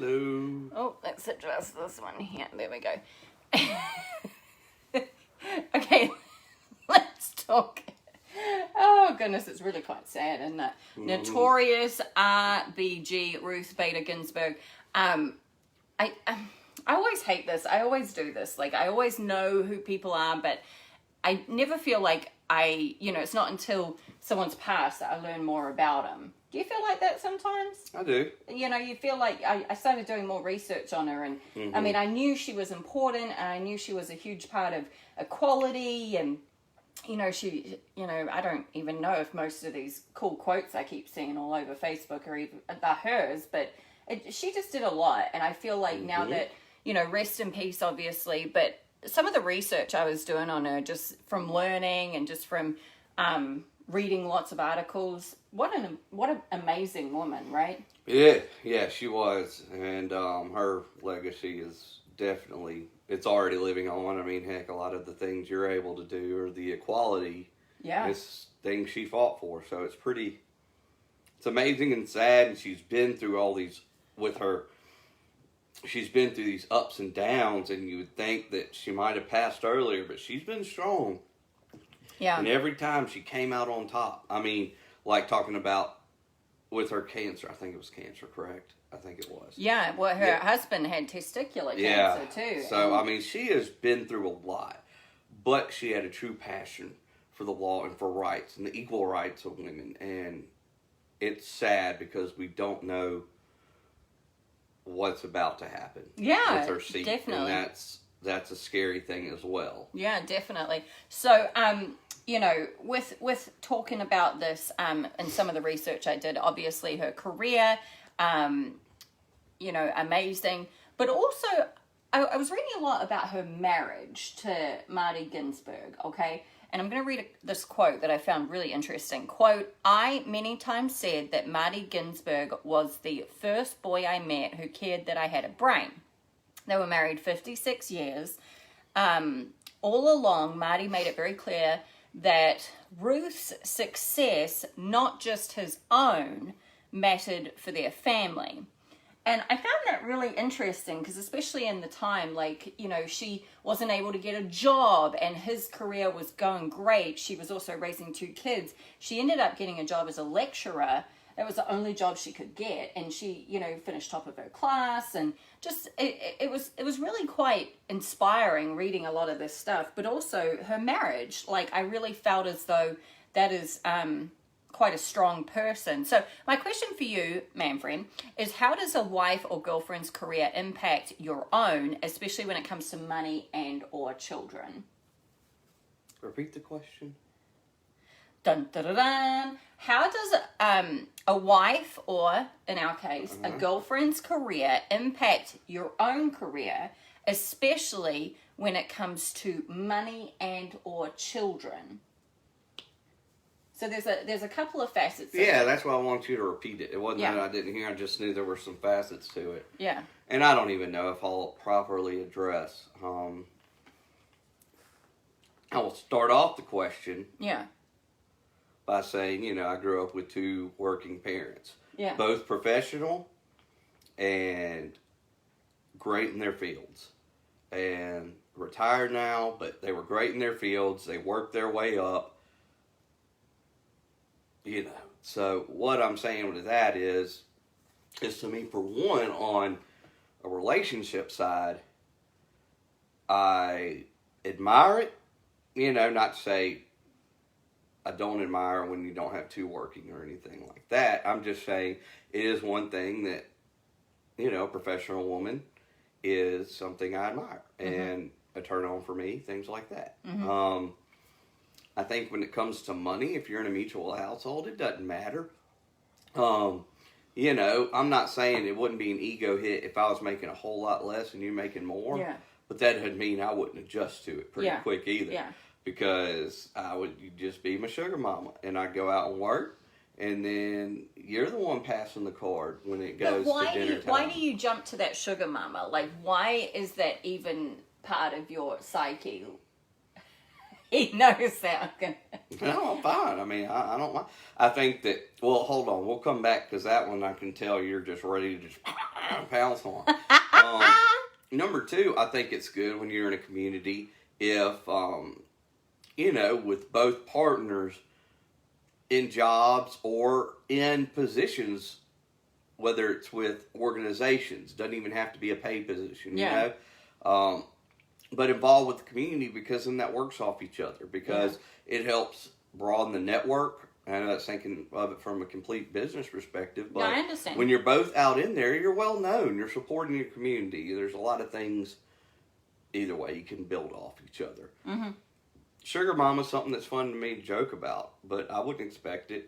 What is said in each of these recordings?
Hello. Oh, let's adjust this one here. There we go. Okay, let's talk. Oh, goodness, it's really quite sad, isn't it? Notorious RBG, Ruth Bader Ginsburg. I always hate this. I always do this. Like, I always know who people are, but I never feel like it's not until someone's passed that I learn more about them. Do you feel like that sometimes? I do. You feel like I started doing more research on her, and I mean, I knew she was important, and I knew she was a huge part of equality, and I don't even know if most of these cool quotes I keep seeing all over Facebook are hers, but she just did a lot, and I feel like now that, rest in peace, obviously, but some of the research I was doing on her, just from learning and just from reading lots of articles, what an amazing woman, right? Yeah, she was, and her legacy is definitely, it's already living on. I mean, heck, a lot of the things you're able to do, or the equality, is things she fought for. So it's amazing and sad, and she's been through all these she's been through these ups and downs, and you would think that she might have passed earlier, but she's been strong. Yeah. And every time she came out on top. I mean, like talking about with her cancer. I think it was cancer, correct? I think it was. Yeah, well, her husband had testicular cancer too. So, I mean, she has been through a lot, but she had a true passion for the law and for rights and the equal rights of women. And it's sad because we don't know what's about to happen with her seat. Definitely. And that's a scary thing as well. Yeah, definitely. So, with talking about this, and some of the research I did, obviously her career, amazing. But also, I was reading a lot about her marriage to Marty Ginsburg, okay? And I'm going to read this quote that I found really interesting. Quote, "I many times said that Marty Ginsburg was the first boy I met who cared that I had a brain." They were married 56 years. All along, Marty made it very clear that Ruth's success, not just his own, mattered for their family. And I found that really interesting because especially in the time, she wasn't able to get a job and his career was going great. She was also raising 2 kids. She ended up getting a job as a lecturer. That was the only job she could get. And she, finished top of her class, and just, it was really quite inspiring reading a lot of this stuff, but also her marriage. Like, I really felt as though that is, quite a strong person. So my question for you, Man Frand, is how does a wife or girlfriend's career impact your own, especially when it comes to money and or children? Repeat the question. Dun, dun, dun, dun. How does a wife, or in our case, a girlfriend's career impact your own career, especially when it comes to money and or children? So there's a couple of facets. Yeah, that's why I want you to repeat it. It wasn't that I didn't hear. I just knew there were some facets to it. Yeah. And I don't even know if I'll properly address. I will start off the question. Yeah. By saying, I grew up with 2 working parents. Yeah. Both professional and great in their fields. And retired now, but they were great in their fields. They worked their way up. So what I'm saying with that is to me, for one, on a relationship side, I admire it. Not to say I don't admire when you don't have 2 working or anything like that. I'm just saying it is one thing that, a professional woman is something I admire and a turn on for me, things like that. I think when it comes to money, if you're in a mutual household, it doesn't matter. I'm not saying it wouldn't be an ego hit if I was making a whole lot less and you making more. Yeah. But that would mean I wouldn't adjust to it pretty quick either. Yeah. Because you'd just be my sugar mama. And I'd go out and work. And then you're the one passing the card when it goes to dinner time. Why do you jump to that sugar mama? Like, why is that even part of your psyche? He knows that. No, I'm fine. I mean, I don't mind. I think that, well, hold on. We'll come back because that one I can tell you're just ready to just pounce on. Number two, I think it's good when you're in a community if, with both partners in jobs or in positions, whether it's with organizations, doesn't even have to be a paid position, but involved with the community, because then that works off each other, because it helps broaden the network. I know that's thinking of it from a complete business perspective, but I understand. When you're both out in there, you're well known, you're supporting your community. There's a lot of things, either way, you can build off each other. Mm-hmm. Sugar mama's something that's fun to me to joke about, but I wouldn't expect it,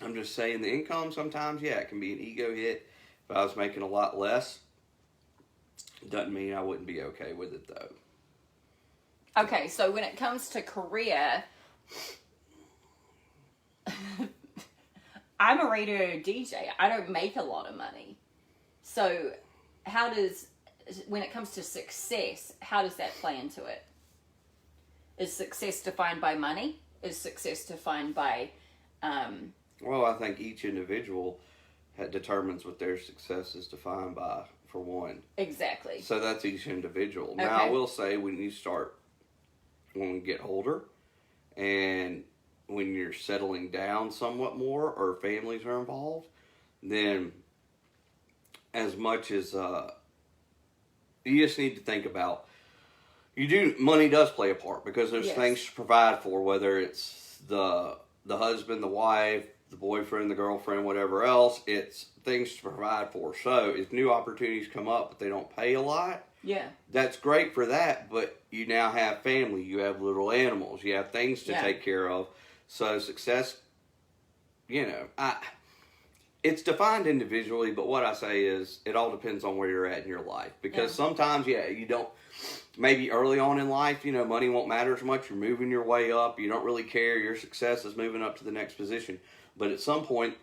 I'm just saying the income sometimes, it can be an ego hit. If I was making a lot less, doesn't mean I wouldn't be okay with it, though. Okay, so when it comes to career, I'm a radio DJ. I don't make a lot of money. So when it comes to success, how does that play into it? Is success defined by money? Is success defined by... Well, I think each individual determines what their success is defined by, for one. Exactly. So that's each individual. Okay. Now, I will say, when we get older, and when you're settling down somewhat more, or families are involved, then as much as you just need to think about, money does play a part, because there's things to provide for, whether it's the husband, the wife, the boyfriend, the girlfriend, whatever else, it's things to provide for. So if new opportunities come up but they don't pay a lot, that's great for that, but you now have family, you have little animals, you have things to take care of. So success, it's defined individually, but what I say is it all depends on where you're at in your life. Because sometimes, you don't, maybe early on in life, money won't matter as much. You're moving your way up. You don't really care. Your success is moving up to the next position. But at some point,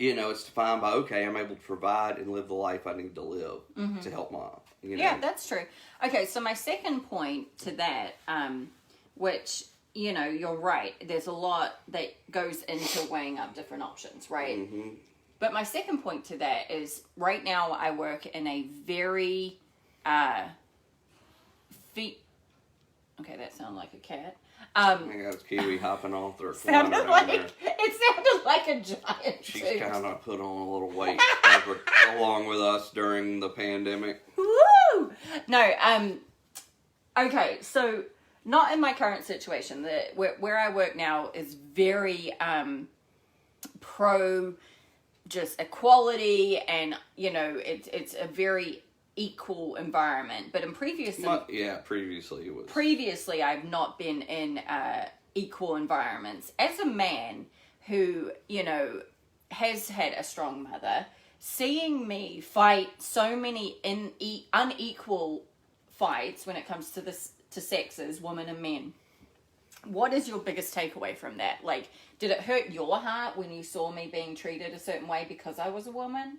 it's defined by, okay, I'm able to provide and live the life I need to live to help my, Yeah, that's true. Okay, so my second point to that, which... you're right. There's a lot that goes into weighing up different options, right? Mm-hmm. But my second point to that is, right now I work in a very okay, that sounded like a cat. I think that's Kiwi hopping off their It corner sounded like a giant She's tooth. kind of put on a little weight along with us during the pandemic. Woo! No, okay, so not in my current situation. Where I work now is very pro just equality, and it's a very equal environment. But previously it was. Previously, I've not been in equal environments. As a man who has had a strong mother, seeing me fight so many unequal fights when it comes to this. To sexes, women and men. What is your biggest takeaway from that? Like, did it hurt your heart when you saw me being treated a certain way because I was a woman?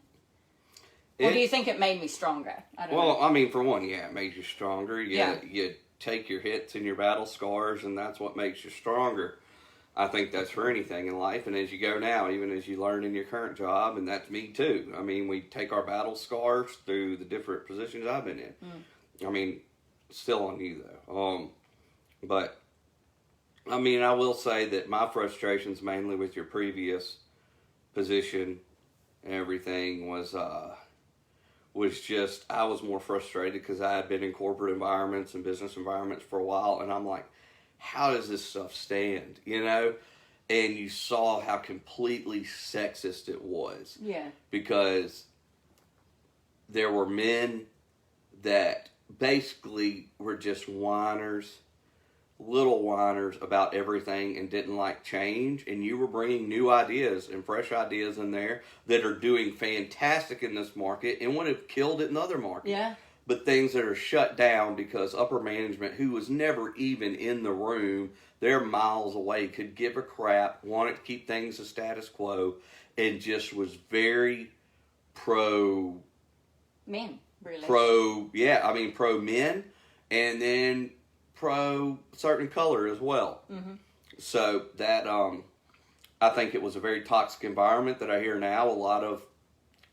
Or do you think it made me stronger? I don't know. I mean, for one, it made you stronger. You take your hits and your battle scars, and that's what makes you stronger. I think that's for anything in life. And as you go now, even as you learn in your current job, and that's me too. I mean, we take our battle scars through the different positions I've been in. I mean, still on you though. But I mean, I will say that my frustrations, mainly with your previous position and everything, was just, I was more frustrated because I had been in corporate environments and business environments for a while, and I'm like, how does this stuff stand? And you saw how completely sexist it was. Yeah. Because there were men that basically were just little whiners about everything, and didn't like change, and you were bringing new ideas and fresh ideas in there that are doing fantastic in this market and would have killed it in other markets. Yeah. But things that are shut down because upper management, who was never even in the room, they're miles away, could give a crap, wanted to keep things the status quo, and just was very pro men, really. Pro men, and then pro certain color as well. Mm-hmm. So that I think it was a very toxic environment that I hear now. A lot of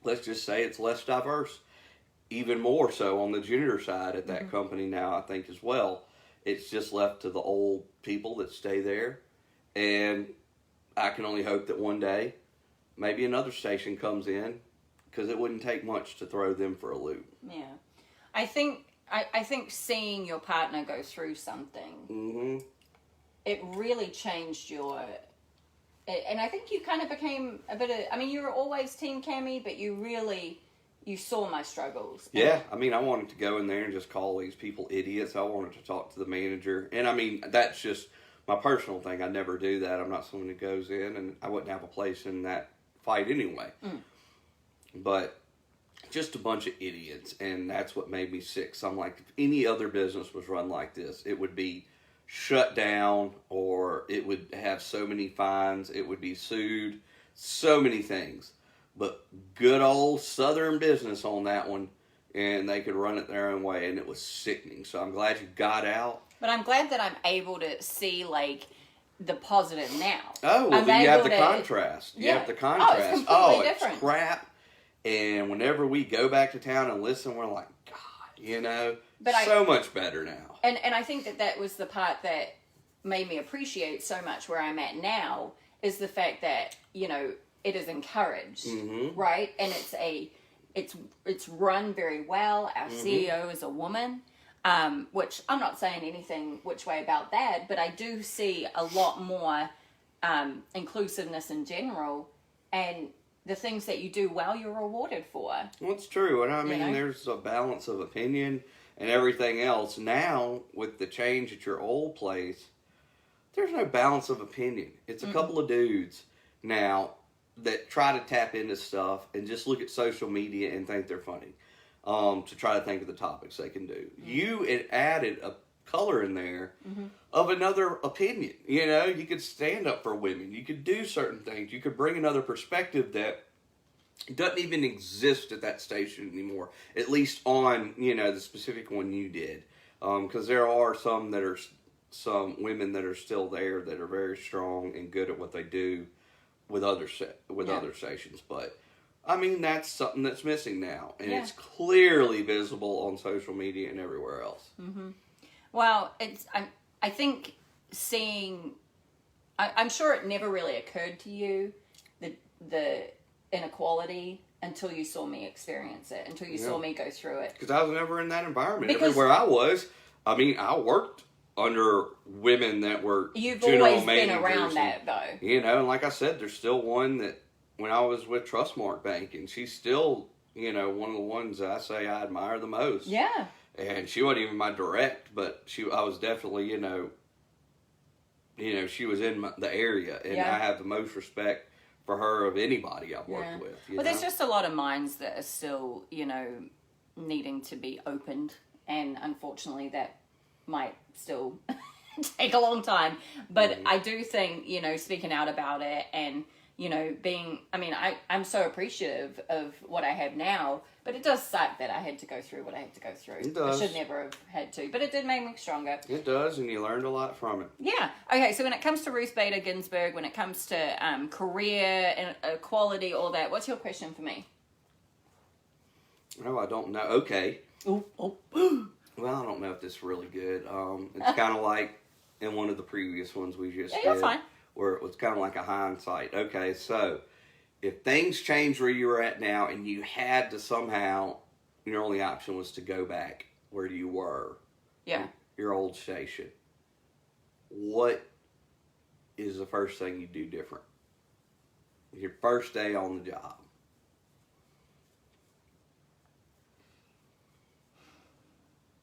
let's just say it's less diverse. Even more so on the junior side at that company now, I think, as well. It's just left to the old people that stay there. And I can only hope that one day maybe another station comes in, because it wouldn't take much to throw them for a loop. Yeah. I think seeing your partner go through something, it really changed your... And I think you kind of became a bit of... I mean, you were always Team Cammy, but you saw my struggles. Yeah, I mean, I wanted to go in there and just call these people idiots. I wanted to talk to the manager. And I mean, that's just my personal thing. I never do that. I'm not someone who goes in, and I wouldn't have a place in that fight anyway. But just a bunch of idiots, and that's what made me sick. So I'm like, if any other business was run like this, it would be shut down, or it would have so many fines, it would be sued, so many things. But good old Southern business on that one, and they could run it their own way, and it was sickening. So I'm glad you got out. But I'm glad that I'm able to see, like, the positive now. Oh, well, then you have the contrast. You have the contrast. It's it's crap. And whenever we go back to town and listen, we're like, God, but so much better now. And I think that was the part that made me appreciate so much where I'm at now, is the fact that, it is encouraged, right? And it's run very well. Our CEO is a woman, which I'm not saying anything which way about that, but I do see a lot more inclusiveness in general, and the things that you do well, you're rewarded for. Well, it's true. And I mean, there's a balance of opinion and everything else. Now, with the change at your old place, there's no balance of opinion. It's a couple of dudes now that try to tap into stuff and just look at social media and think they're funny, to try to think of the topics they can do. You added a color in there of another opinion. You could stand up for women. You could do certain things. You could bring another perspective that doesn't even exist at that station anymore, at least on, the specific one you did. Because there are some women that are still there that are very strong and good at what they do with other stations. But I mean, that's something that's missing now, and it's clearly visible on social media and everywhere else. Well, I think seeing, I'm sure it never really occurred to you, the inequality, until you saw me experience it, until you saw me go through it. Because I was never in that environment. Everywhere I was, I mean, I worked under women that were general always managers. Been around that, though. And like I said, there's still one that, when I was with Trustmark Bank, and she's still, one of the ones I say I admire the most. Yeah. And she wasn't even my direct, but I was definitely, she was in the area, and I have the most respect for her of anybody I've worked with. Well, there's just a lot of minds that are still, needing to be opened, and unfortunately that might still take a long time. But I do think, speaking out about it and, I'm so appreciative of what I have now, but it does suck that I had to go through what I had to go through. It does. I should never have had to, but it did make me stronger. It does, and you learned a lot from it. Yeah. Okay, so when it comes to Ruth Bader Ginsburg, when it comes to career and equality, all that, what's your question for me? Oh, I don't know. Okay. Oh. Well, I don't know if this is really good. It's kind of like in one of the previous ones we just did. You're fine. Where it was kind of like a hindsight. Okay, so if things changed where you were at now and you had to somehow, your only option was to go back where you were. Yeah. Your old station. What is the first thing you do different? Your first day on the job.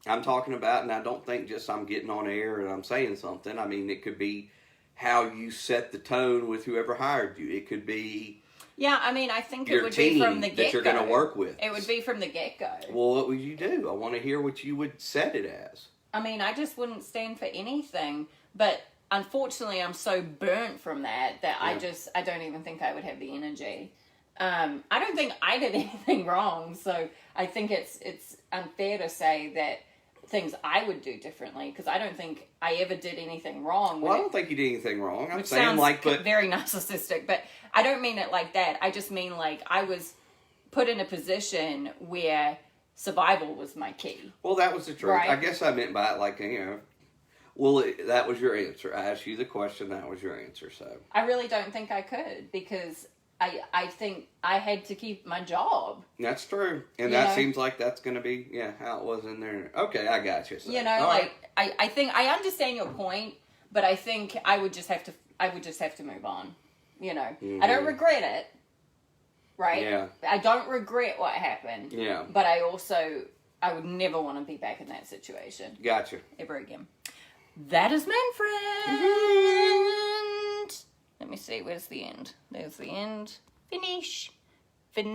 I'm talking about, and I don't think just I'm getting on air and I'm saying something. I mean, it could be how you set the tone with whoever hired you. It could be... Yeah, I mean, I think it would be from the get-go. That you're going to work with. It would be from the get-go. Well, what would you do? I want to hear what you would set it as. I mean, I just wouldn't stand for anything. But unfortunately, I'm so burnt from that I don't even think I would have the energy. I don't think I did anything wrong. So I think it's unfair to say that things I would do differently, because I don't think I ever did anything wrong. Well, I don't think you did anything wrong. I'm saying sounds very narcissistic, but I don't mean it like that. I just mean like I was put in a position where survival was my key. Well, that was the truth. Right. I guess I meant by it, like, well, that was your answer. I asked you the question, that was your answer, so. I really don't think I could, because I think I had to keep my job. That's true. And You that know? seems like that's going to be, how it was in there. Okay, I got you. So. You know, All like, right. I think, I understand your point, but I think I would just have to move on. You know, I don't regret it, right? Yeah. I don't regret what happened. Yeah. But I would never want to be back in that situation. Gotcha. Ever again. That is Man Frand. Let me see, where's the end? There's the end. Finish.